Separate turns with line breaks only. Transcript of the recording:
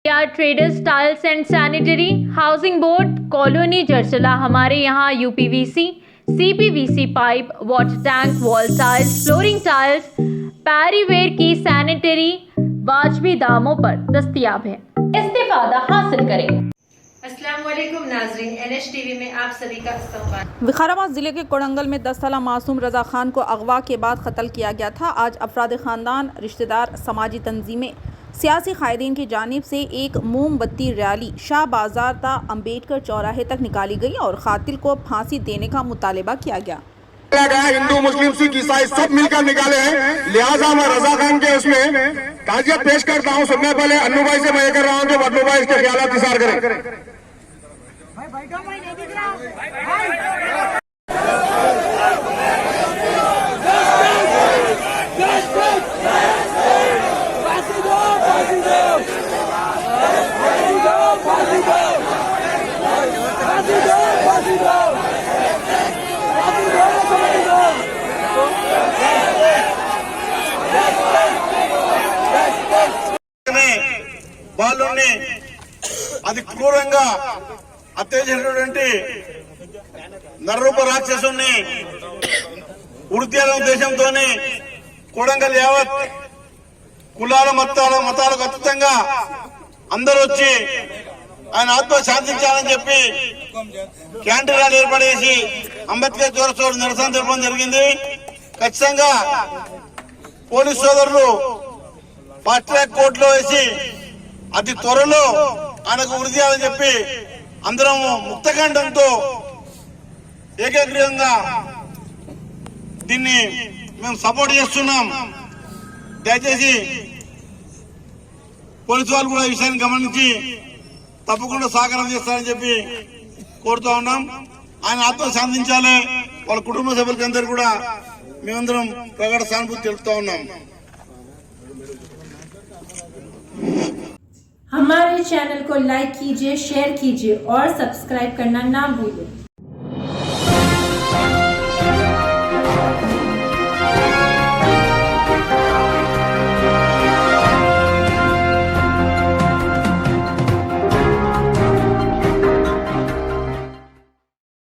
या traders tiles and sanitary, housing board, colony जरसला। हमारे यहाँ UPVC, CPVC pipe, water tank, wall tiles, flooring tiles, Parryware की sanitary वाजबी दामों पर दस्तयाब है। इस्तेफादा हासिल करें।
अस्सलाम वालेकुम नाज़रीन, NH टीवी में आप सभी का इस्तकबाल।
विकाराबाद ज़िले के कोड़ंगल में 10 साला मासूम रज़ा खान को अगवा के बाद कत्ल किया गया था। आज अफराद ख़ानदान, रिश्तेदार, समाजी तंजीमें, सियासी कायदीन की जानिब से एक मोमबत्ती रैली शाह बाजार ता अम्बेडकर चौराहे तक निकाली गई और कातिल को फांसी देने का मुतालबा किया गया।
हिंदू मुस्लिम सिख ईसाई सब मिलकर निकाले हैं, लिहाजा मैं रजा खान के उसमें ताजियत पेश करता हूँ। सबसे पहले अन्नू भाई से मैं ये कर रहा हूँ कि अन्नू भाई इसके ख्यालात इज़हार करें। వాళ్ళని అది క్రూరంగా అత్యాచారమైనటువంటి నరరూప రాక్షసుని ఉడితేయాల ఉద్దేశంతోనే కొడంగల్ యావత్ కులాల మతాలకు అతీతంగా అందరూ వచ్చి ఆయన ఆత్మ శాంతించాలని చెప్పి క్యాంటీన్ ర్యాలీ ఏర్పడేసి అంబేద్కర్ చౌరస్తా నిరసన తెలపడం జరిగింది. ఖచ్చితంగా పోలీస్ సోదరులు ఫాస్ట్ ట్రాక్ కోర్టులో వేసి అతి త్వరలో ఆయనకు ఉరి తీయాలని చెప్పి అందరం ముక్తకంఠంతో ఏకగ్రీవంగా దీన్ని మేము సపోర్ట్ చేస్తున్నాం. దయచేసి పోలీసు వాళ్ళు కూడా ఈ విషయాన్ని గమనించి తప్పకుండా సహకారం చేస్తారని చెప్పి కోరుతా ఉన్నాం. ఆయన ఆత్మ శాంతించాలి. వాళ్ళ కుటుంబ సభ్యులకి అందరూ కూడా మేమందరం ప్రగాఢ సానుభూతి తెలుపుతా ఉన్నాం.
हमारे चैनल को लाइक कीजिए, शेयर कीजिए और सब्सक्राइब करना ना भूलिए।